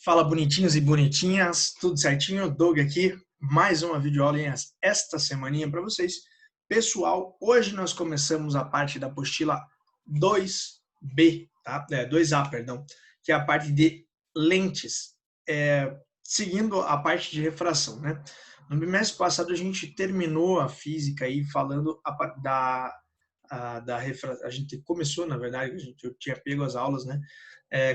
Fala bonitinhos e bonitinhas, tudo certinho? Doug aqui, mais uma videoaula esta semaninha para vocês. Pessoal, hoje nós começamos a parte da apostila 2B, tá? 2A, perdão, que é a parte de lentes, seguindo a parte de refração, né? No bimestre passado a gente terminou a física aí falando da refração. A gente começou, na verdade, eu tinha pego as aulas, né?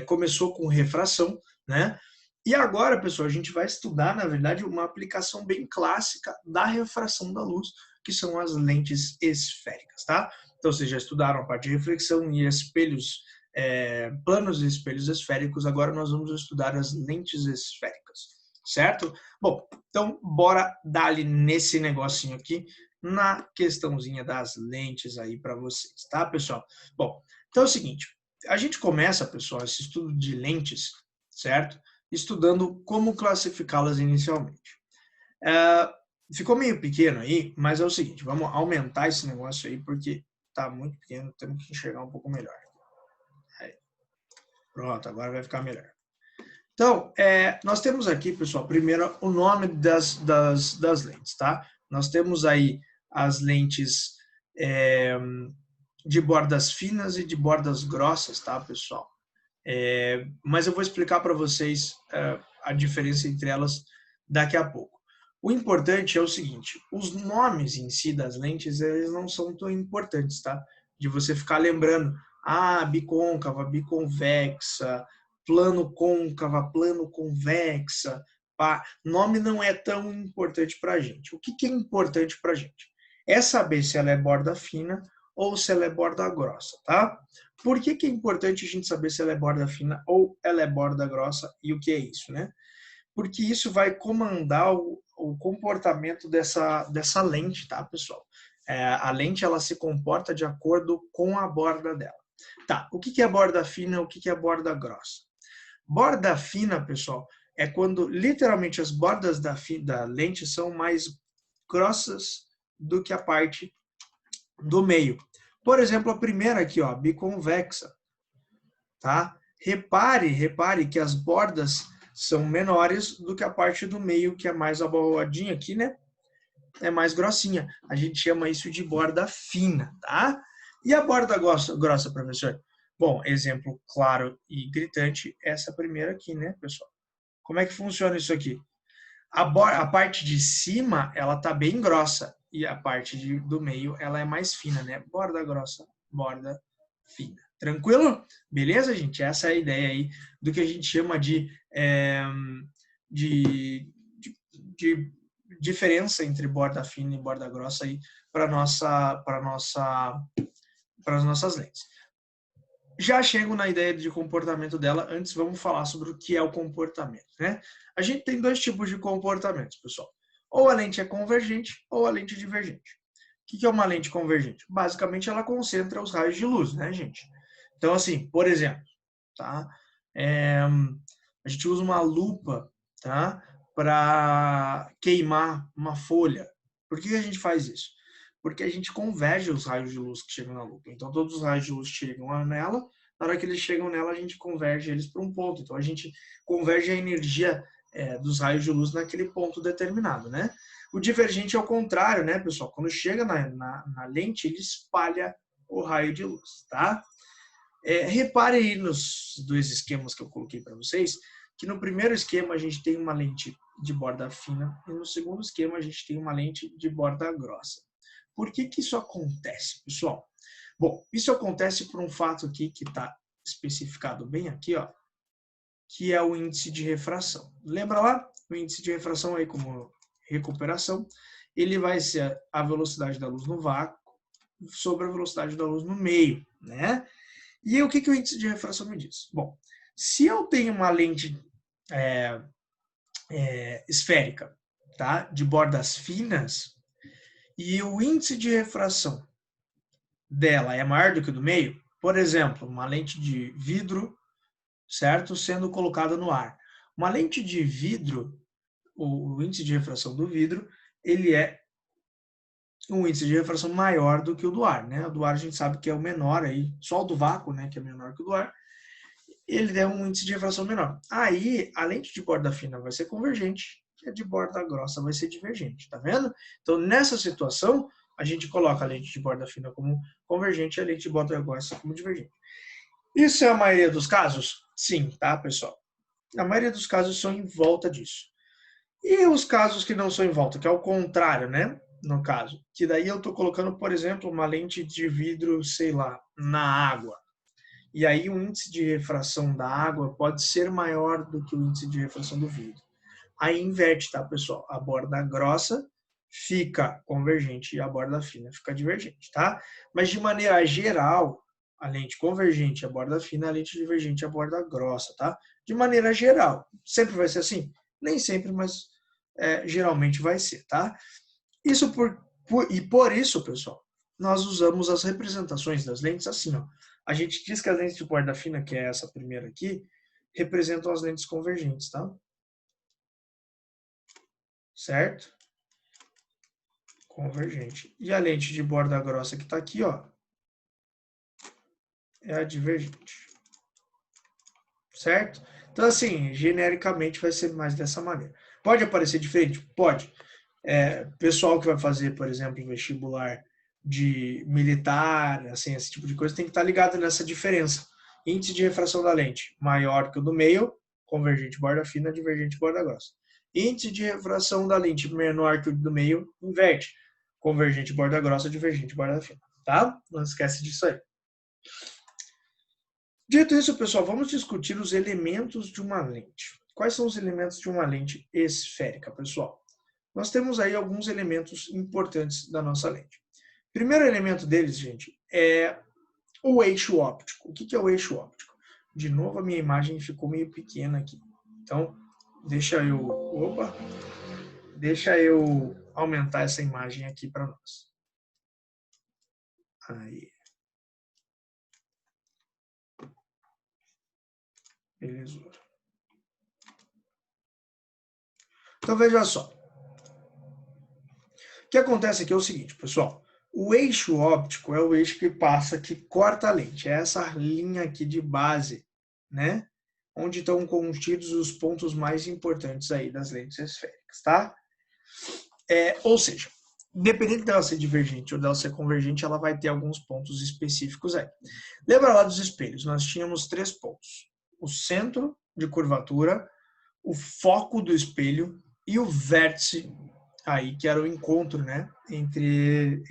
Começou com refração, né? E agora, pessoal, a gente vai estudar, na verdade, uma aplicação bem clássica da refração da luz, que são as lentes esféricas, tá? Então, vocês já estudaram a parte de reflexão e espelhos, planos e espelhos esféricos, agora nós vamos estudar as lentes esféricas, certo? Bom, então, bora dar-lhe nesse negocinho aqui, na questãozinha das lentes aí para vocês, tá, pessoal? Bom, então é o seguinte, a gente começa, pessoal, esse estudo de lentes, certo? Estudando como classificá-las inicialmente. Ficou meio pequeno aí, mas é o seguinte, vamos aumentar esse negócio aí, porque tá muito pequeno, temos que enxergar um pouco melhor. Aí. Pronto, agora vai ficar melhor. Então, nós temos aqui, pessoal, primeiro o nome das lentes, tá? Nós temos aí as lentes de bordas finas e de bordas grossas, tá, pessoal? Mas eu vou explicar para vocês a diferença entre elas daqui a pouco. O importante é o seguinte, os nomes em si das lentes, eles não são tão importantes, tá? De você ficar lembrando, bicôncava, biconvexa, plano côncava, plano convexa, pá. Nome não é tão importante para a gente. O que é importante para a gente? É saber se ela é borda fina ou se ela é borda grossa, tá? Por que é importante a gente saber se ela é borda fina ou ela é borda grossa e o que é isso, né? Porque isso vai comandar o comportamento dessa lente, tá, pessoal? A lente, ela se comporta de acordo com a borda dela. Tá, o que é borda fina e o que é borda grossa? Borda fina, pessoal, é quando literalmente as bordas da lente são mais grossas do que a parte do meio. Por exemplo, a primeira aqui, ó, biconvexa, tá? Repare que as bordas são menores do que a parte do meio, que é mais aboladinha aqui, né? É mais grossinha. A gente chama isso de borda fina, tá? E a borda grossa, professor? Bom, exemplo claro e gritante, essa primeira aqui, né, pessoal? Como é que funciona isso aqui? A parte de cima, ela tá bem grossa, e a parte do meio, ela é mais fina, né? Borda grossa, borda fina. Tranquilo? Beleza, gente? Essa é a ideia aí do que a gente chama de diferença entre borda fina e borda grossa aí para as nossas lentes. Já chego na ideia de comportamento dela, antes vamos falar sobre o que é o comportamento, né? A gente tem dois tipos de comportamentos, pessoal. Ou a lente é convergente ou a lente é divergente. O que é uma lente convergente? Basicamente, ela concentra os raios de luz, né, gente? Então, assim, por exemplo, tá? A gente usa uma lupa, tá? Para queimar uma folha. Por que a gente faz isso? Porque a gente converge os raios de luz que chegam na lupa. Então, todos os raios de luz chegam nela, na hora que eles chegam nela, a gente converge eles para um ponto. Então, a gente converge a energia dos raios de luz naquele ponto determinado, né? O divergente é o contrário, né, pessoal? Quando chega na lente, ele espalha o raio de luz, tá? Repare aí nos dois esquemas que eu coloquei para vocês, que no primeiro esquema a gente tem uma lente de borda fina e no segundo esquema a gente tem uma lente de borda grossa. Por que isso acontece, pessoal? Bom, isso acontece por um fato aqui que está especificado bem aqui, ó, que é o índice de refração. Lembra lá? O índice de refração aí como recuperação, ele vai ser a velocidade da luz no vácuo sobre a velocidade da luz no meio, né? E o que o índice de refração me diz? Bom, se eu tenho uma lente esférica, tá, de bordas finas, e o índice de refração dela é maior do que o do meio, por exemplo, uma lente de vidro, certo, sendo colocada no ar. Uma lente de vidro, o índice de refração do vidro, ele é um índice de refração maior do que o do ar, né? O do ar a gente sabe que é o menor aí, só o do vácuo, né, que é menor que o do ar. ele der um índice de refração menor. Aí, a lente de borda fina vai ser convergente e a de borda grossa vai ser divergente, tá vendo? Então, nessa situação, a gente coloca a lente de borda fina como convergente e a lente de borda grossa como divergente. Isso é a maioria dos casos? Sim, tá, pessoal? A maioria dos casos são em volta disso. E os casos que não são em volta, que é o contrário, né? No caso, que daí eu estou colocando, por exemplo, uma lente de vidro, sei lá, na água. E aí o índice de refração da água pode ser maior do que o índice de refração do vidro. Aí inverte, tá, pessoal? A borda grossa fica convergente e a borda fina fica divergente, tá? Mas de maneira geral, a lente convergente, a borda fina, a lente divergente, a borda grossa, tá? De maneira geral. Sempre vai ser assim? Nem sempre, mas geralmente vai ser, tá? Isso por isso, pessoal, nós usamos as representações das lentes assim, ó. A gente diz que as lentes de borda fina, que é essa primeira aqui, representam as lentes convergentes, tá? Certo? Convergente. E a lente de borda grossa que está aqui, ó, é a divergente. Certo? Então, assim, genericamente vai ser mais dessa maneira. Pode aparecer diferente? Pode. Pessoal que vai fazer, por exemplo, vestibular de militar, assim, esse tipo de coisa, tem que estar ligado nessa diferença. Índice de refração da lente maior que o do meio, convergente borda fina, divergente borda grossa. Índice de refração da lente menor que o do meio, inverte. Convergente borda grossa, divergente borda fina. Tá? Não esquece disso aí. Dito isso, pessoal, vamos discutir os elementos de uma lente. Quais são os elementos de uma lente esférica, pessoal? Nós temos aí alguns elementos importantes da nossa lente. O primeiro elemento deles, gente, é o eixo óptico. O que é o eixo óptico? De novo, a minha imagem ficou meio pequena aqui. Então, deixa eu aumentar essa imagem aqui para nós. Aí. Beleza. Então, veja só. O que acontece aqui é o seguinte, pessoal. O eixo óptico é o eixo que passa, que corta a lente. É essa linha aqui de base, né? Onde estão contidos os pontos mais importantes aí das lentes esféricas, tá? Ou seja, independente dela ser divergente ou dela ser convergente, ela vai ter alguns pontos específicos aí. Lembra lá dos espelhos? Nós tínhamos 3 pontos. O centro de curvatura, o foco do espelho e o vértice aí, que era o encontro, né, entre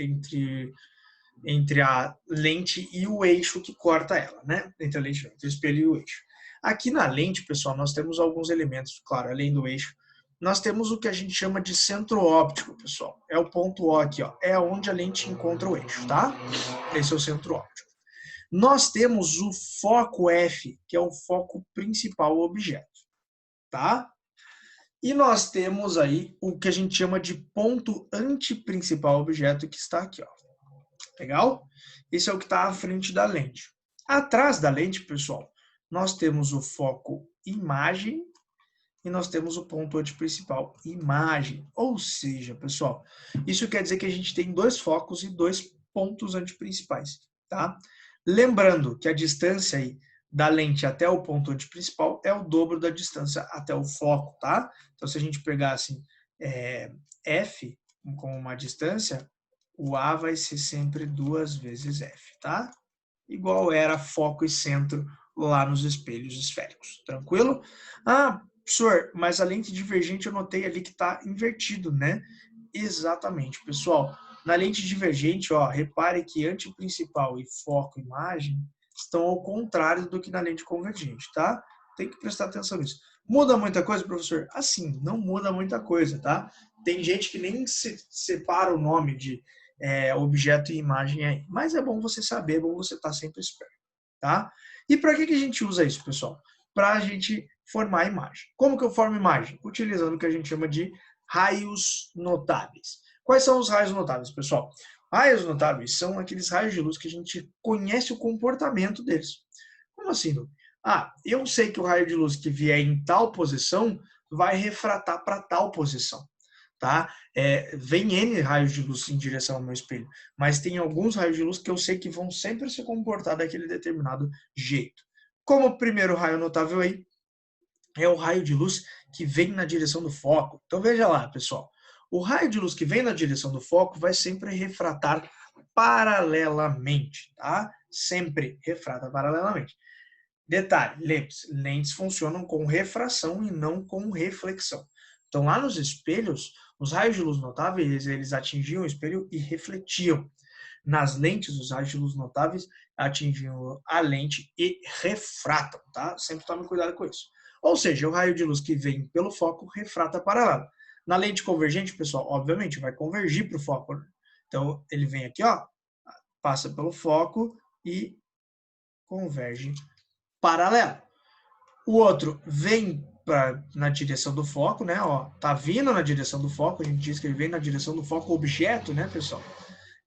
a lente e o eixo que corta ela, né? Entre a lente, entre o espelho e o eixo. Aqui na lente, pessoal, nós temos alguns elementos, claro, além do eixo. Nós temos o que a gente chama de centro óptico, pessoal. É o ponto O aqui, ó. É onde a lente encontra o eixo, tá? Esse é o centro óptico. Nós temos o foco F, que é o foco principal do objeto, tá? E nós temos aí o que a gente chama de ponto antiprincipal objeto, que está aqui, ó. Legal? Esse é o que está à frente da lente. Atrás da lente, pessoal, nós temos o foco imagem e nós temos o ponto antiprincipal imagem. Ou seja, pessoal, isso quer dizer que a gente tem 2 focos e 2 pontos antiprincipais, tá? Lembrando que a distância aí da lente até o ponto antiprincipal é o dobro da distância até o foco, tá? Então, se a gente pegar assim, F como uma distância, o A vai ser sempre 2 vezes F, tá? Igual era foco e centro lá nos espelhos esféricos. Tranquilo? Ah, professor, mas a lente divergente eu notei ali que está invertido, né? Exatamente, pessoal. Na lente divergente, ó, repare que antiprincipal e foco imagem estão ao contrário do que na lente convergente, tá? Tem que prestar atenção nisso. Muda muita coisa, professor? Assim, não muda muita coisa, tá? Tem gente que nem separa o nome de objeto e imagem aí. Mas é bom você saber, é bom você estar sempre esperto, tá? E para que a gente usa isso, pessoal? Para a gente formar a imagem. Como que eu formo imagem? Utilizando o que a gente chama de raios notáveis. Quais são os raios notáveis, pessoal? Raios notáveis são aqueles raios de luz que a gente conhece o comportamento deles. Como assim, Lu? Ah, eu sei que o raio de luz que vier em tal posição vai refratar para tal posição, tá? Vem N raios de luz em direção ao meu espelho, mas tem alguns raios de luz que eu sei que vão sempre se comportar daquele determinado jeito. Como primeiro raio notável aí, é o raio de luz que vem na direção do foco. Então veja lá, pessoal. O raio de luz que vem na direção do foco vai sempre refratar paralelamente, tá? Sempre refrata paralelamente. Detalhe, lembre-se, lentes funcionam com refração e não com reflexão. Então lá nos espelhos, os raios de luz notáveis, eles atingiam o espelho e refletiam. Nas lentes, os raios de luz notáveis atingiam a lente e refratam, tá? Sempre tome cuidado com isso. Ou seja, o raio de luz que vem pelo foco refrata paralelo. Na lente convergente, pessoal, obviamente, vai convergir para o foco. Né? Então, ele vem aqui, ó, passa pelo foco e converge paralelo. O outro vem na direção do foco, né? Ó, tá vindo na direção do foco, a gente diz que ele vem na direção do foco objeto, né, pessoal?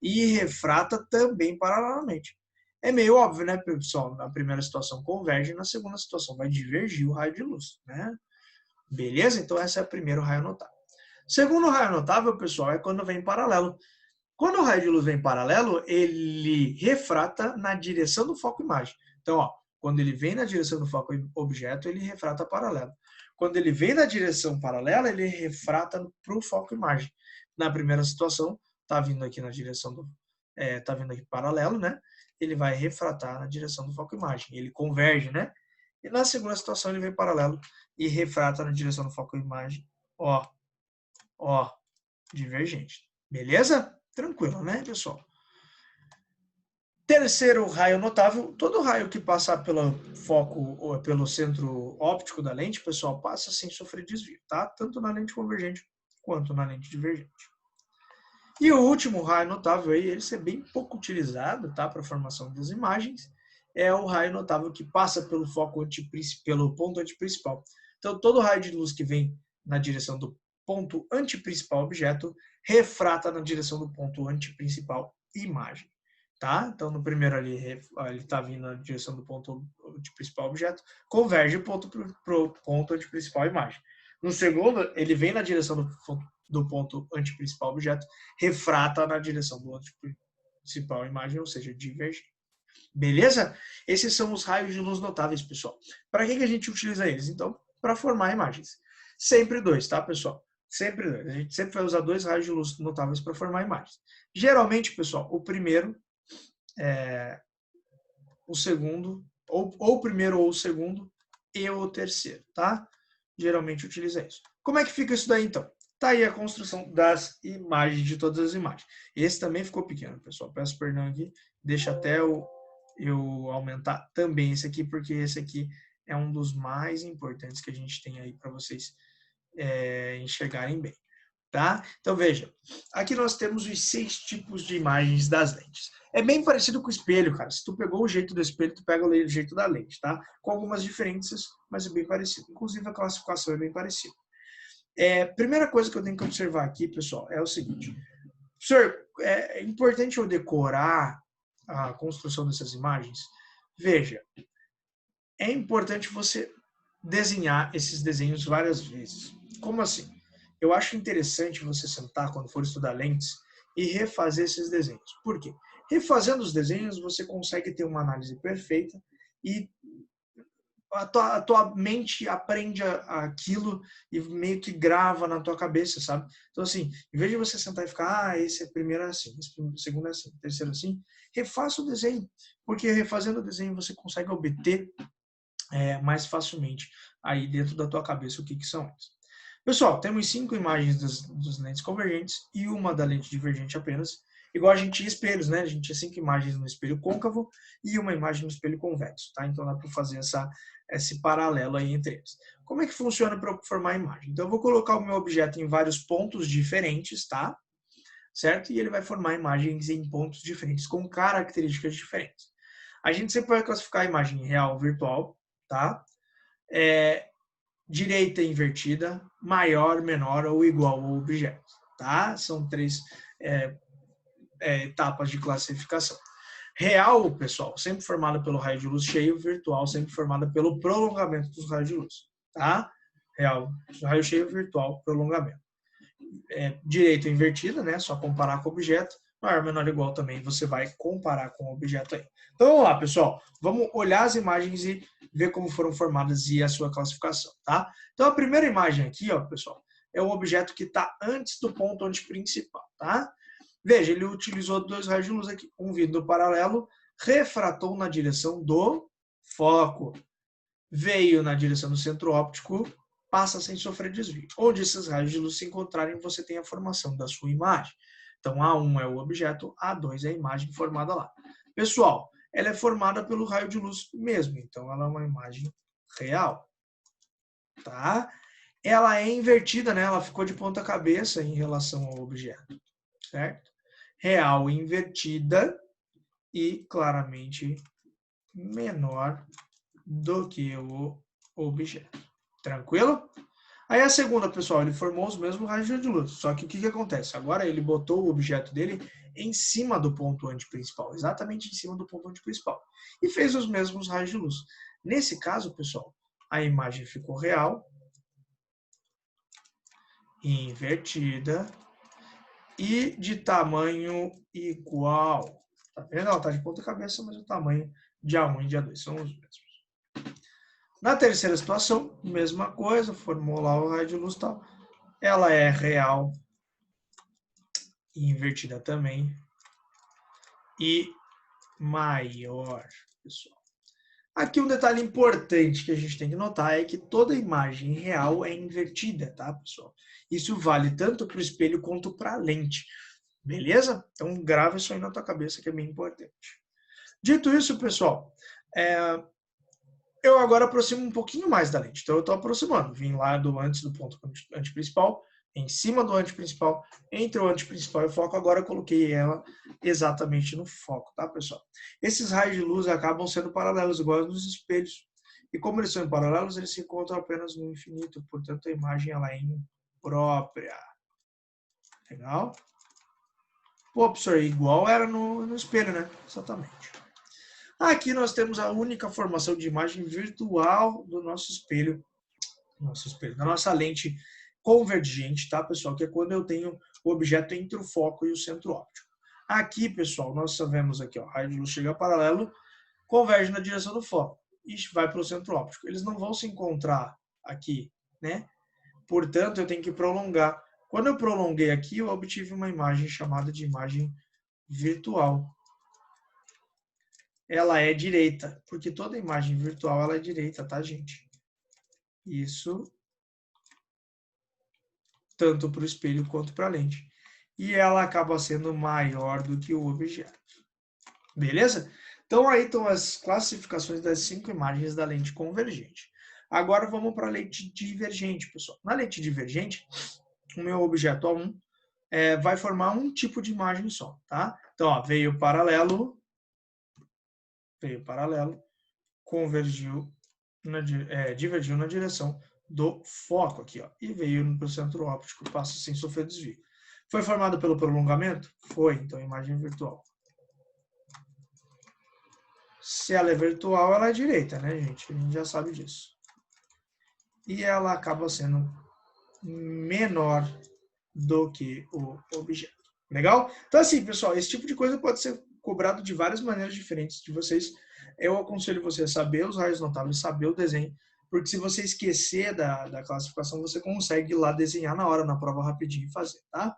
E refrata também paralelamente. É meio óbvio, né, pessoal? Na primeira situação converge, na segunda situação vai divergir o raio de luz, né? Beleza? Então, esse é o primeiro raio notável. Segundo raio notável, pessoal, é quando vem paralelo. Quando o raio de luz vem paralelo, ele refrata na direção do foco imagem. Então, ó, quando ele vem na direção do foco objeto, ele refrata paralelo. Quando ele vem na direção paralela, ele refrata para o foco imagem. Na primeira situação, está vindo aqui na direção do... tá vindo aqui paralelo, né? Ele vai refratar na direção do foco imagem. Ele converge, né? E na segunda situação, ele vem paralelo e refrata na direção do foco imagem. Ó, divergente. Beleza? Tranquilo, né, pessoal? Terceiro raio notável, todo raio que passar pelo foco ou pelo centro óptico da lente, pessoal, passa sem sofrer desvio, tá? Tanto na lente convergente quanto na lente divergente. E o último raio notável aí, ele é bem pouco utilizado, tá, para a formação das imagens, é o raio notável que passa pelo foco pelo ponto antiprincipal. Então, todo raio de luz que vem na direção do ponto antiprincipal objeto refrata na direção do ponto antiprincipal imagem. Tá? Então, no primeiro ali, ele está vindo na direção do ponto antiprincipal objeto, converge para o ponto antiprincipal imagem. No segundo, ele vem na direção do ponto antiprincipal objeto, refrata na direção do antiprincipal imagem, ou seja, diverge. Beleza? Esses são os raios de luz notáveis, pessoal. Para que a gente utiliza eles? Então, para formar imagens. Sempre dois, tá, pessoal? Sempre dois. A gente sempre vai usar dois raios de luz notáveis para formar imagens. Geralmente, pessoal, o primeiro, o segundo, ou o primeiro ou o segundo, e o terceiro, tá? Geralmente utiliza isso. Como é que fica isso daí, então? Tá aí a construção das imagens, de todas as imagens. Esse também ficou pequeno, pessoal. Peço perdão aqui. Deixa até eu aumentar também esse aqui, porque esse aqui é um dos mais importantes que a gente tem aí para vocês enxergarem bem. Tá? Então, veja, aqui nós temos os 6 tipos de imagens das lentes. É bem parecido com o espelho, cara. Se tu pegou o jeito do espelho, tu pega o jeito da lente, tá? Com algumas diferenças, mas é bem parecido. Inclusive, a classificação é bem parecida. Primeira coisa que eu tenho que observar aqui, pessoal, é o seguinte. Professor, é importante eu decorar a construção dessas imagens? Veja, é importante você desenhar esses desenhos várias vezes. Como assim? Eu acho interessante você sentar, quando for estudar lentes, e refazer esses desenhos. Por quê? Refazendo os desenhos, você consegue ter uma análise perfeita e a tua mente aprende aquilo e meio que grava na tua cabeça, sabe? Então, assim, em vez de você sentar e ficar, esse é primeiro assim, esse segundo é assim, terceiro assim, refaça o desenho. Porque refazendo o desenho, você consegue obter mais facilmente aí dentro da tua cabeça o que são eles. Pessoal, temos 5 imagens dos lentes convergentes e uma da lente divergente apenas. Igual a gente tinha espelhos, né? A gente tinha 5 imagens no espelho côncavo e uma imagem no espelho convexo, tá? Então dá para fazer esse paralelo aí entre eles. Como é que funciona para formar a imagem? Então eu vou colocar o meu objeto em vários pontos diferentes, tá? Certo? E ele vai formar imagens em pontos diferentes, com características diferentes. A gente sempre vai classificar a imagem real, virtual, tá? Direita invertida, maior, menor ou igual ao objeto, tá? São 3 etapas de classificação. Real, pessoal, sempre formada pelo raio de luz cheio, virtual, sempre formada pelo prolongamento dos raios de luz, tá? Real, raio cheio, virtual, prolongamento. Direita invertida, né? Só comparar com o objeto. maior, menor, igual também, você vai comparar com o objeto aí. Então, vamos lá, pessoal. Vamos olhar as imagens e ver como foram formadas e a sua classificação, tá? Então, a primeira imagem aqui, ó, pessoal, é o objeto que está antes do ponto antiprincipal, tá? Veja, ele utilizou dois raios de luz aqui, um vindo do paralelo, refratou na direção do foco, veio na direção do centro óptico, passa sem sofrer desvio. Onde esses raios de luz se encontrarem, você tem a formação da sua imagem. Então, A1 é o objeto, A2 é a imagem formada lá. Pessoal, ela é formada pelo raio de luz mesmo, então ela é uma imagem real. Tá? Ela é invertida, né? Ela ficou de ponta cabeça em relação ao objeto, certo? Real invertida e claramente menor do que o objeto. Tranquilo? Aí a segunda, pessoal, ele formou os mesmos raios de luz. Só que o que acontece? Agora ele botou o objeto dele em cima do ponto antiprincipal, exatamente em cima do ponto antiprincipal. E fez os mesmos raios de luz. Nesse caso, pessoal, a imagem ficou real, invertida e de tamanho igual. Tá vendo? Ela está de ponta cabeça, mas o tamanho de A1 e de A2 são os mesmos. Na terceira situação, mesma coisa, formou lá o raio de luz e tal. Ela é real, invertida também, e maior, pessoal. Aqui um detalhe importante que a gente tem que notar é que toda imagem real é invertida, tá, pessoal? Isso vale tanto para o espelho quanto para a lente, beleza? Então grava isso aí na tua cabeça que é bem importante. Dito isso, pessoal, eu agora aproximo um pouquinho mais da lente. Então eu estou aproximando, vim lá antes do ponto antiprincipal, em cima do antiprincipal, entre o antiprincipal e o foco, agora eu coloquei ela exatamente no foco, tá, pessoal? Esses raios de luz acabam sendo paralelos, igual nos espelhos. E como eles são paralelos, eles se encontram apenas no infinito, portanto a imagem ela é imprópria. Legal? Pô, professor, igual era no espelho, né? Exatamente. Aqui nós temos a única formação de imagem virtual do nosso espelho, da nossa lente convergente, tá, pessoal? Que é quando eu tenho o objeto entre o foco e o centro óptico. Aqui, pessoal, nós sabemos aqui, ó, raio de luz chega paralelo, converge na direção do foco e vai para o centro óptico. Eles não vão se encontrar aqui, né? Portanto, eu tenho que prolongar. Quando eu prolonguei aqui, eu obtive uma imagem chamada de imagem virtual. Ela é direita, porque toda imagem virtual ela é direita, tá, gente? Isso tanto para o espelho quanto para a lente. E ela acaba sendo maior do que o objeto. Beleza? Então aí estão as classificações das 5 imagens da lente convergente. Agora vamos para a lente divergente, pessoal. Na lente divergente, o meu objeto A1 vai formar um tipo de imagem só, tá? Então, ó, veio paralelo, convergiu, divergiu na direção do foco aqui, ó, e veio para o centro óptico, passa sem sofrer desvio. Foi formado pelo prolongamento? Foi, então imagem virtual. Se ela é virtual, ela é direita, né, gente? A gente já sabe disso. E ela acaba sendo menor do que o objeto. Legal? Então, assim, pessoal, esse tipo de coisa pode ser cobrado de várias maneiras diferentes de vocês. Eu aconselho você a saber os raios notáveis, saber o desenho, porque se você esquecer da classificação, você consegue ir lá desenhar na hora, na prova rapidinho e fazer, tá?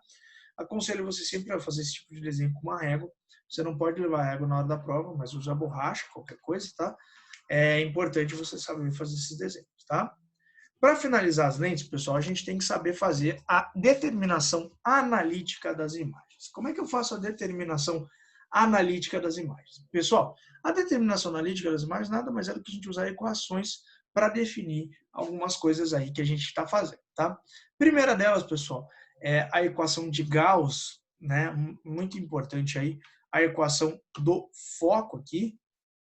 Aconselho você sempre a fazer esse tipo de desenho com uma régua. Você não pode levar a régua na hora da prova, mas usa borracha, qualquer coisa, tá? É importante você saber fazer esses desenhos, tá? Para finalizar as lentes, pessoal, a gente tem que saber fazer a determinação analítica das imagens. Como é que eu faço a determinação analítica das imagens? Pessoal, a determinação analítica das imagens nada mais é do que a gente usar equações para definir algumas coisas aí que a gente está fazendo, tá? Primeira delas, pessoal, é a equação de Gauss, né? Muito importante aí, a equação do foco aqui,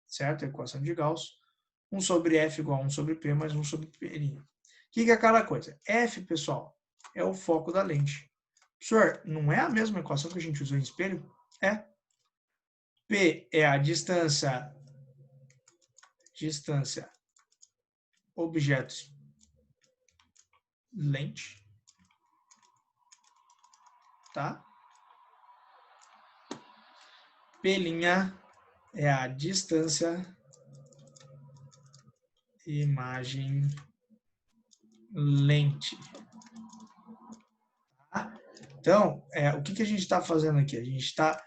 certo? A equação de Gauss, 1 sobre F igual a 1 sobre P mais 1 sobre P'. O que é aquela coisa? F, pessoal, é o foco da lente. Professor, não é a mesma equação que a gente usou em espelho? É. P é a distância objetos lente, tá? P' é a distância imagem lente. Tá? Então, o que a gente está fazendo aqui? A gente está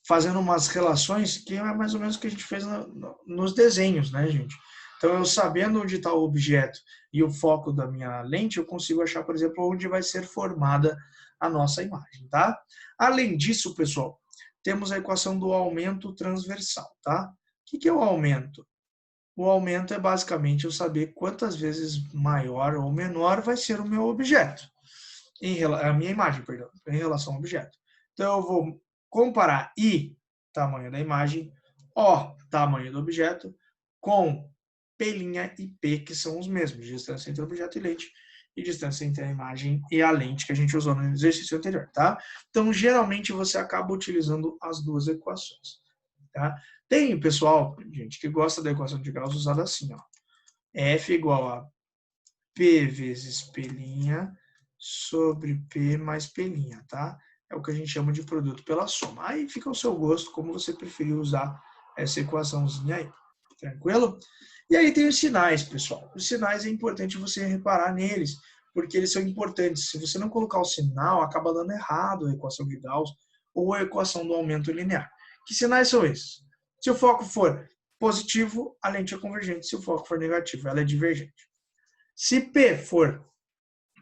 fazendo umas relações que é mais ou menos o que a gente fez nos desenhos, né, gente? Então, eu sabendo onde está o objeto e o foco da minha lente, eu consigo achar, por exemplo, onde vai ser formada a nossa imagem, tá? Além disso, pessoal, temos a equação do aumento transversal, tá? O que é o aumento? O aumento é basicamente eu saber quantas vezes maior ou menor vai ser o meu objeto, a minha imagem, perdão, em relação ao objeto. Então, eu vou comparar I, tamanho da imagem, O, tamanho do objeto, com P' e P, que são os mesmos, distância entre o objeto e lente, e distância entre a imagem e a lente que a gente usou no exercício anterior, tá? Então, geralmente, você acaba utilizando as duas equações, tá? Tem pessoal, gente, que gosta da equação de Gauss usada assim, ó. F igual a P vezes P' sobre P mais P', tá? É o que a gente chama de produto pela soma. Aí fica ao seu gosto, como você preferir usar essa equaçãozinha aí. Tranquilo? E aí tem os sinais, pessoal. Os sinais é importante você reparar neles, porque eles são importantes. Se você não colocar o sinal, acaba dando errado a equação de Gauss ou a equação do aumento linear. Que sinais são esses? Se o foco for positivo, a lente é convergente. Se o foco for negativo, ela é divergente. Se P for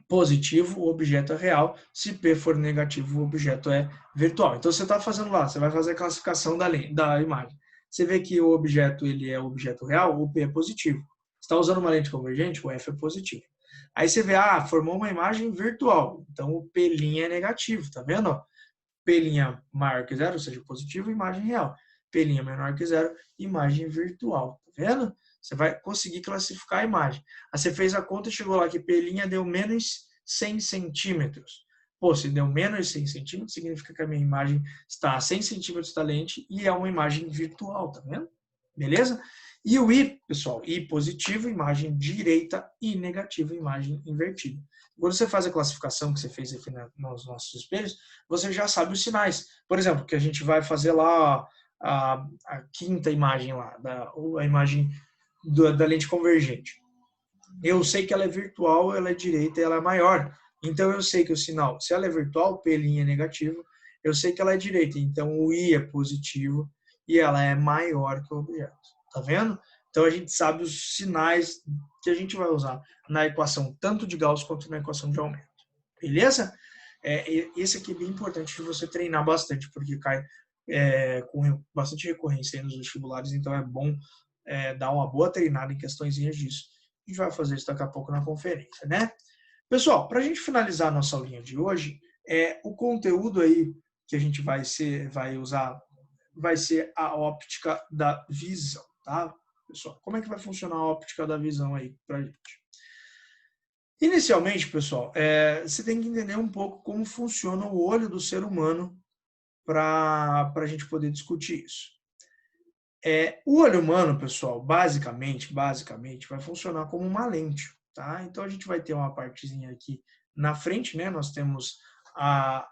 positivo, o objeto é real. Se P for negativo, o objeto é virtual. Então, você está fazendo lá, você vai fazer a classificação da imagem. Você vê que o objeto ele é o objeto real, o P é positivo. Você está usando uma lente convergente, o F é positivo. Aí você vê, formou uma imagem virtual. Então, o P' é negativo, tá vendo? P' maior que zero, ou seja, positivo, imagem real. P' menor que zero, imagem virtual. Tá vendo? Você vai conseguir classificar a imagem. Aí você fez a conta e chegou lá que P' deu menos 100 centímetros. Pô, se deu menos 100 centímetros, significa que a minha imagem está a 100 centímetros da lente e é uma imagem virtual, tá vendo? Beleza? E o I, pessoal, I positivo, imagem direita, e negativo, imagem invertida. Quando você faz a classificação que você fez aqui nos nossos espelhos, você já sabe os sinais. Por exemplo, que a gente vai fazer lá a quinta imagem lá, a imagem da lente convergente. Eu sei que ela é virtual, ela é direita e ela é maior. Então, eu sei que o sinal, se ela é virtual, P' é negativo, eu sei que ela é direita, então o I é positivo e ela é maior que o objeto. Tá vendo? Então, a gente sabe os sinais que a gente vai usar na equação tanto de Gauss quanto na equação de aumento. Beleza? Esse aqui é bem importante de você treinar bastante, porque cai com bastante recorrência nos vestibulares, então é bom dar uma boa treinada em questões disso. A gente vai fazer isso daqui a pouco na conferência, né? Pessoal, para a gente finalizar a nossa aulinha de hoje, o conteúdo aí que a gente vai usar vai ser a óptica da visão, tá? Pessoal, como é que vai funcionar a óptica da visão aí para a gente? Inicialmente, pessoal, você tem que entender um pouco como funciona o olho do ser humano para a gente poder discutir isso. O olho humano, pessoal, basicamente, vai funcionar como uma lente, tá? Então, a gente vai ter uma partezinha aqui na frente, né? Nós temos a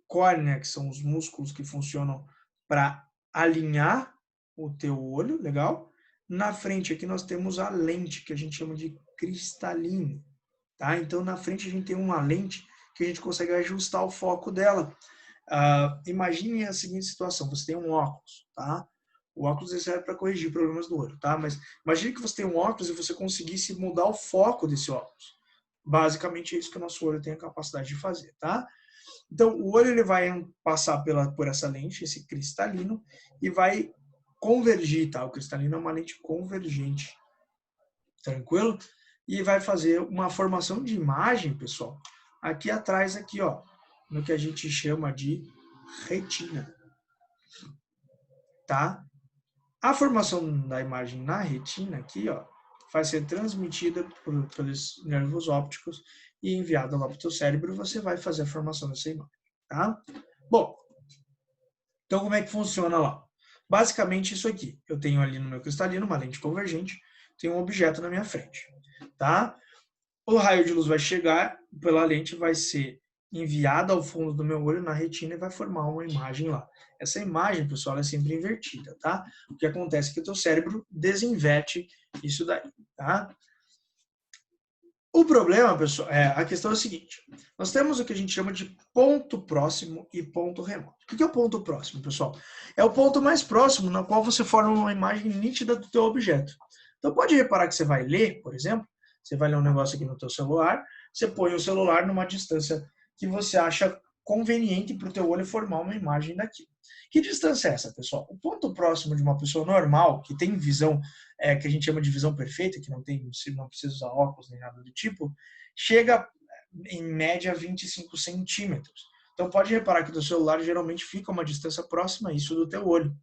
córnea, que são os músculos que funcionam para alinhar o teu olho, legal? Na frente aqui nós temos a lente, que a gente chama de cristalino, tá? Então, na frente a gente tem uma lente que a gente consegue ajustar o foco dela. Imagine a seguinte situação, você tem um óculos, tá? O óculos serve para corrigir problemas do olho, tá? Mas imagine que você tem um óculos e você conseguisse mudar o foco desse óculos. Basicamente é isso que o nosso olho tem a capacidade de fazer, tá? Então, o olho ele vai passar por essa lente, esse cristalino, e vai convergir, tá? O cristalino é uma lente convergente, tranquilo? E vai fazer uma formação de imagem, pessoal, aqui atrás, aqui, ó, no que a gente chama de retina, tá? A formação da imagem na retina aqui, ó, vai ser transmitida pelos nervos ópticos e enviada lá para o teu cérebro, você vai fazer a formação dessa imagem, tá? Bom, então como é que funciona lá? Basicamente isso aqui, eu tenho ali no meu cristalino uma lente convergente, tem um objeto na minha frente, tá? O raio de luz vai chegar pela lente, vai ser enviada ao fundo do meu olho na retina e vai formar uma imagem lá. Essa imagem, pessoal, é sempre invertida, tá? O que acontece é que o teu cérebro desinverte isso daí, tá? O problema, pessoal, a questão é a seguinte. Nós temos o que a gente chama de ponto próximo e ponto remoto. O que é o ponto próximo, pessoal? É o ponto mais próximo na qual você forma uma imagem nítida do teu objeto. Então, pode reparar que você vai ler, por exemplo, você vai ler um negócio aqui no teu celular, você põe o celular numa distância que você acha conveniente para o teu olho formar uma imagem daquilo. Que distância é essa, pessoal? O ponto próximo de uma pessoa normal, que tem visão, que a gente chama de visão perfeita, que não precisa usar óculos nem nada do tipo, chega em média 25 centímetros. Então pode reparar que o teu celular geralmente fica uma distância próxima a isso do teu olho,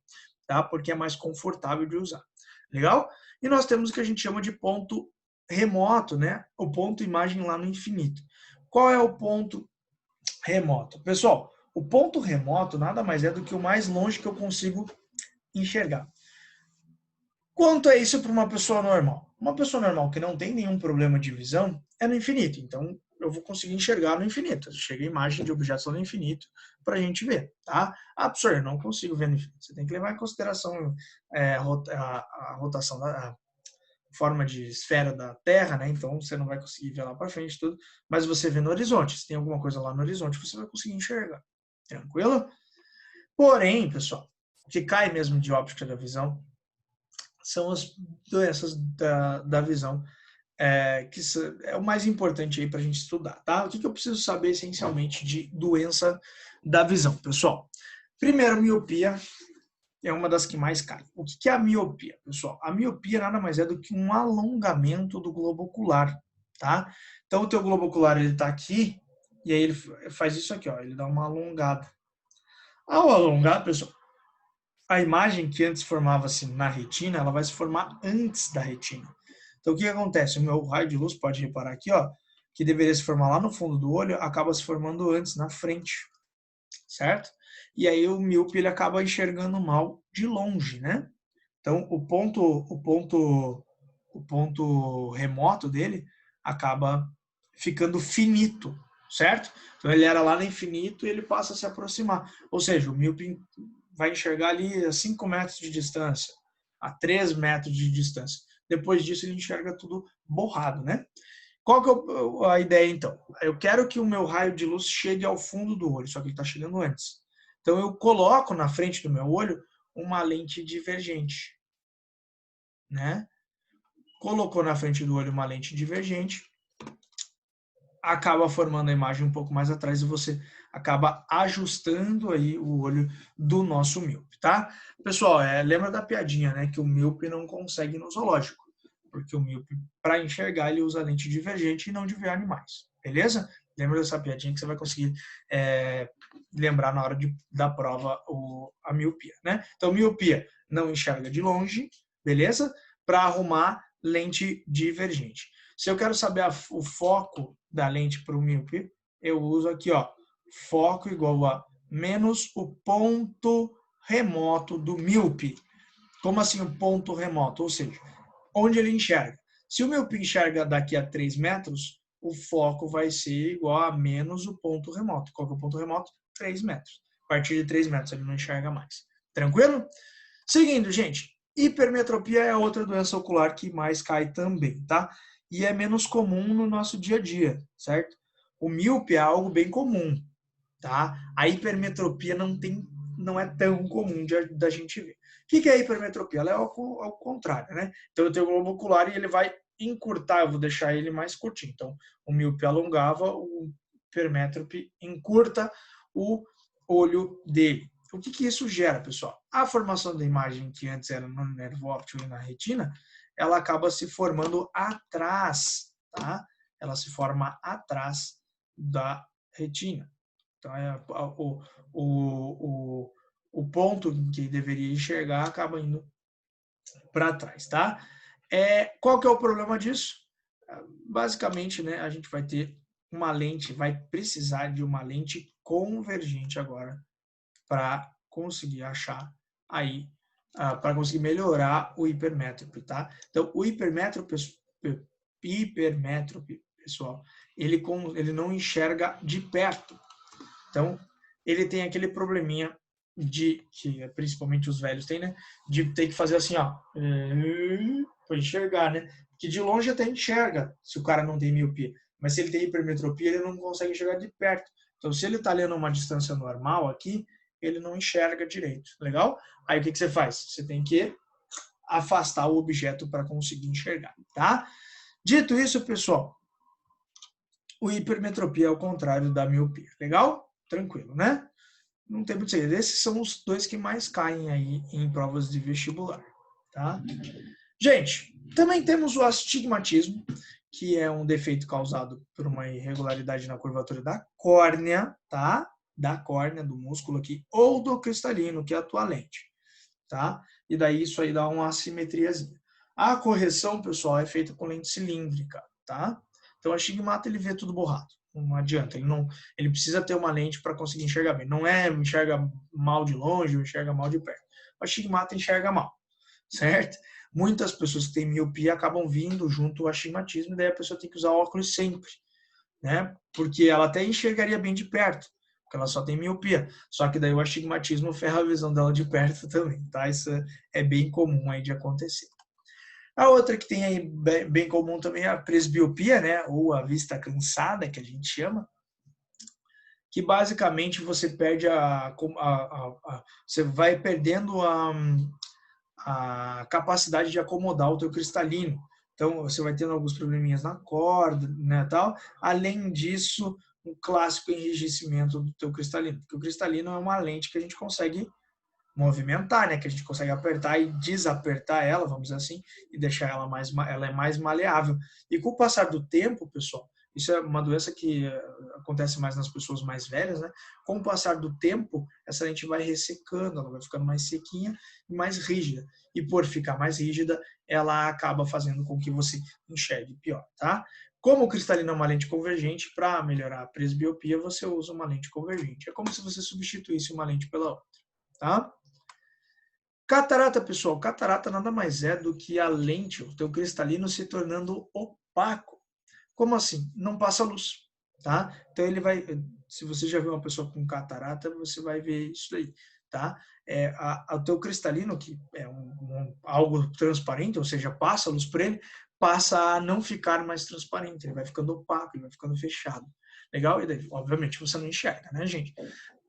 tá? Porque é mais confortável de usar. Legal? E nós temos o que a gente chama de ponto remoto, né? O ponto imagem lá no infinito. Qual é o ponto remoto? Pessoal, o ponto remoto nada mais é do que o mais longe que eu consigo enxergar. Quanto é isso para uma pessoa normal? Uma pessoa normal que não tem nenhum problema de visão é no infinito. Então, eu vou conseguir enxergar no infinito. Chega a imagem de objetos no infinito para a gente ver, tá? Ah, professor, eu não consigo ver no infinito. Você tem que levar em consideração a rotação da forma de esfera da Terra, né? Então, você não vai conseguir ver lá para frente tudo, mas você vê no horizonte. Se tem alguma coisa lá no horizonte, você vai conseguir enxergar. Tranquilo? Porém, pessoal, o que cai mesmo de óptica da visão são as doenças da visão, que é o mais importante aí para a gente estudar, tá? O que eu preciso saber essencialmente de doença da visão, pessoal? Primeiro, miopia é uma das que mais cai. O que é a miopia, pessoal? A miopia nada mais é do que um alongamento do globo ocular, tá? Então, o teu globo ocular, ele tá aqui, e aí ele faz isso aqui, ó, ele dá uma alongada. Ao alongar, pessoal, a imagem que antes formava-se na retina, ela vai se formar antes da retina. Então, o que acontece? O meu raio de luz, pode reparar aqui, ó, que deveria se formar lá no fundo do olho, acaba se formando antes, na frente, certo? E aí o míope, ele acaba enxergando mal de longe, né? Então, o ponto remoto dele acaba ficando finito, certo? Então, ele era lá no infinito e ele passa a se aproximar. Ou seja, o míope vai enxergar ali a 5 metros de distância, a 3 metros de distância. Depois disso, ele enxerga tudo borrado, né? Qual que é a ideia, então? Eu quero que o meu raio de luz chegue ao fundo do olho, só que ele está chegando antes. Então, eu coloco na frente do meu olho uma lente divergente, né? Colocou na frente do olho uma lente divergente, acaba formando a imagem um pouco mais atrás e você acaba ajustando aí o olho do nosso míope, tá? Pessoal, lembra da piadinha, né? Que o míope não consegue ir no zoológico, porque o míope, para enxergar, ele usa lente divergente e não de ver animais, beleza? Lembra dessa piadinha que você vai conseguir lembrar na hora da prova a miopia, né? Então, miopia não enxerga de longe, beleza? Para arrumar lente divergente. Se eu quero saber o foco da lente para o míope, eu uso aqui, ó, foco igual a menos o ponto remoto do míope. Como assim o ponto remoto? Ou seja, onde ele enxerga. Se o míope enxerga daqui a 3 metros, o foco vai ser igual a menos o ponto remoto. Qual que é o ponto remoto? 3 metros. A partir de 3 metros ele não enxerga mais. Tranquilo? Seguindo, gente, hipermetropia é outra doença ocular que mais cai também, tá? E é menos comum no nosso dia a dia, certo? O míope é algo bem comum, tá? A hipermetropia não é tão comum da gente ver. O que é a hipermetropia? Ela é ao contrário, né? Então eu tenho o globo ocular e ele vai encurtar, eu vou deixar ele mais curtinho. Então o míope alongava, o hipermétrope encurta o olho dele. O que isso gera, pessoal? A formação da imagem que antes era no nervo óptico e na retina, ela acaba se formando atrás, tá? Ela se forma atrás da retina. Então, o ponto em que deveria enxergar acaba indo para trás, tá? Qual que é o problema disso? Basicamente, né, a gente vai ter uma lente, vai precisar de uma lente convergente agora para conseguir achar aí, para conseguir melhorar o hipermétrope, tá? Então, o hipermétrope, pessoal, ele não enxerga de perto. Então, ele tem aquele probleminha que principalmente os velhos têm, né? De ter que fazer assim, ó, para enxergar, né? Que de longe até enxerga se o cara não tem miopia. Mas se ele tem hipermetropia, ele não consegue enxergar de perto. Então, se ele está lendo uma distância normal aqui, ele não enxerga direito. Legal? Aí o que você faz? Você tem que afastar o objeto para conseguir enxergar, tá? Dito isso, pessoal, o hipermetropia é o contrário da miopia. Legal? Tranquilo, né? Não tem muito segredo. Esses são os dois que mais caem aí em provas de vestibular, tá? Gente, também temos o astigmatismo, que é um defeito causado por uma irregularidade na curvatura da córnea, tá? Da córnea, do músculo aqui, ou do cristalino, que é a tua lente, tá? E daí isso aí dá uma assimetriazinha. A correção, pessoal, é feita com lente cilíndrica, tá? Então, o astigmata, ele vê tudo borrado. Não adianta, ele precisa ter uma lente para conseguir enxergar bem. Não é enxerga mal de longe ou enxerga mal de perto. O astigmata enxerga mal, certo? Muitas pessoas que têm miopia acabam vindo junto ao astigmatismo, e daí a pessoa tem que usar óculos sempre, né? Porque ela até enxergaria bem de perto, porque ela só tem miopia. Só que daí o astigmatismo ferra a visão dela de perto também, tá? Isso é bem comum aí de acontecer. A outra que tem aí bem comum também é a presbiopia, né? Ou a vista cansada, que a gente chama, que basicamente você perde você vai perdendo a capacidade de acomodar o teu cristalino. Então, você vai tendo alguns probleminhas na corda, né, tal. Além disso, um clássico enrijecimento do teu cristalino, porque o cristalino é uma lente que a gente consegue movimentar, né, que a gente consegue apertar e desapertar ela, vamos dizer assim, e deixar ela é mais maleável. E com o passar do tempo, pessoal, isso é uma doença que acontece mais nas pessoas mais velhas, né? Com o passar do tempo, essa lente vai ressecando, ela vai ficando mais sequinha e mais rígida. E por ficar mais rígida, ela acaba fazendo com que você enxergue pior, tá? Como o cristalino é uma lente convergente, para melhorar a presbiopia, você usa uma lente convergente. É como se você substituísse uma lente pela outra, tá? Catarata, pessoal, catarata nada mais é do que a lente, o teu cristalino se tornando opaco. Como assim? Não passa luz, tá? Então ele vai, se você já viu uma pessoa com catarata, você vai ver isso aí, tá? O teu cristalino, que é algo transparente, ou seja, passa luz para ele, passa a não ficar mais transparente, ele vai ficando opaco, ele vai ficando fechado. Legal? E daí, obviamente, você não enxerga, né, gente?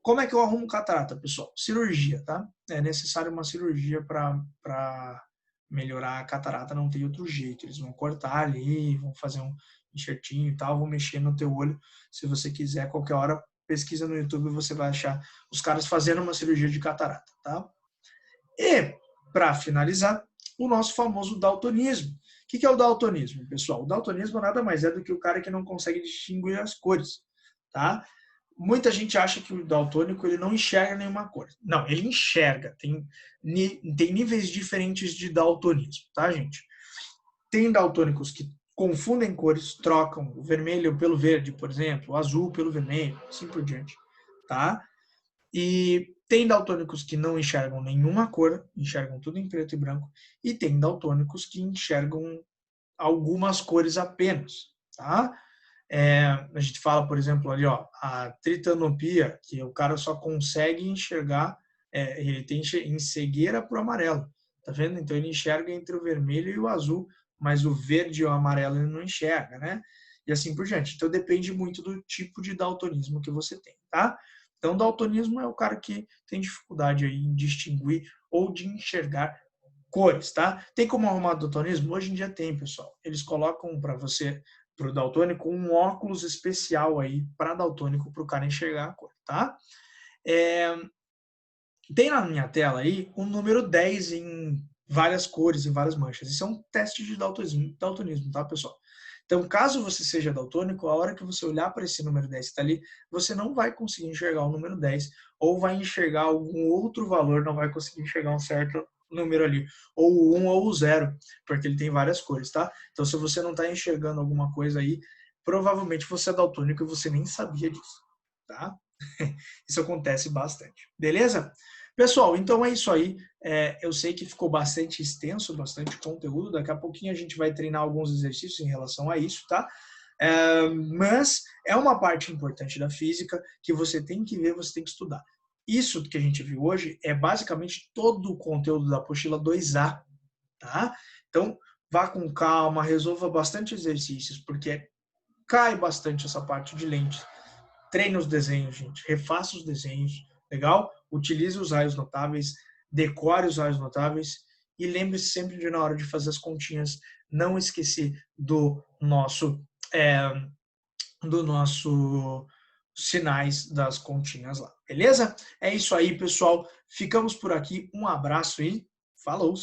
Como é que eu arrumo catarata, pessoal? Cirurgia, tá? É necessário uma cirurgia para melhorar a catarata, não tem outro jeito. Eles vão cortar ali, vão fazer um enxertinho e tal, vão mexer no teu olho. Se você quiser, qualquer hora, pesquisa no YouTube, você vai achar os caras fazendo uma cirurgia de catarata, tá? E, para finalizar, o nosso famoso daltonismo. O que é o daltonismo, pessoal? O daltonismo nada mais é do que o cara que não consegue distinguir as cores, tá? Muita gente acha que o daltônico ele não enxerga nenhuma cor. Não, ele enxerga. Tem níveis diferentes de daltonismo, tá, gente? Tem daltônicos que confundem cores, trocam o vermelho pelo verde, por exemplo, o azul pelo vermelho, assim por diante, tá? E tem daltônicos que não enxergam nenhuma cor, enxergam tudo em preto e branco, e tem daltônicos que enxergam algumas cores apenas, tá? A gente fala, por exemplo, ali, ó, a tritanopia, que o cara só consegue enxergar, ele tem em cegueira para o amarelo, tá vendo? Então ele enxerga entre o vermelho e o azul, mas o verde e o amarelo ele não enxerga, né? E assim por diante. Então depende muito do tipo de daltonismo que você tem, tá? Então daltonismo é o cara que tem dificuldade aí em distinguir ou de enxergar cores, tá? Tem como arrumar daltonismo? Hoje em dia tem, pessoal. Eles colocam para você, para o daltônico, um óculos especial aí para daltônico, para o cara enxergar a cor, tá? Tem na minha tela aí um número 10 em várias cores, em várias manchas. Isso é um teste de daltonismo, tá, pessoal? Então, caso você seja daltônico, a hora que você olhar para esse número 10 que está ali, você não vai conseguir enxergar o número 10, ou vai enxergar algum outro valor, não vai conseguir enxergar um certo número ali, ou o 1 ou o 0, porque ele tem várias cores, tá? Então, se você não está enxergando alguma coisa aí, provavelmente você é daltônico e você nem sabia disso, tá? Isso acontece bastante, beleza? Pessoal, então é isso aí. Eu sei que ficou bastante extenso, bastante conteúdo. Daqui a pouquinho a gente vai treinar alguns exercícios em relação a isso, tá? Mas é uma parte importante da física que você tem que ver, você tem que estudar. Isso que a gente viu hoje é basicamente todo o conteúdo da apostila 2A, tá? Então, vá com calma, resolva bastante exercícios, porque cai bastante essa parte de lentes. Treine os desenhos, gente. Refaça os desenhos, legal? Utilize os raios notáveis, decore os raios notáveis e lembre-se sempre de, na hora de fazer as continhas, não esquecer do nosso sinais das continhas lá, beleza? É isso aí, pessoal. Ficamos por aqui. Um abraço e falou!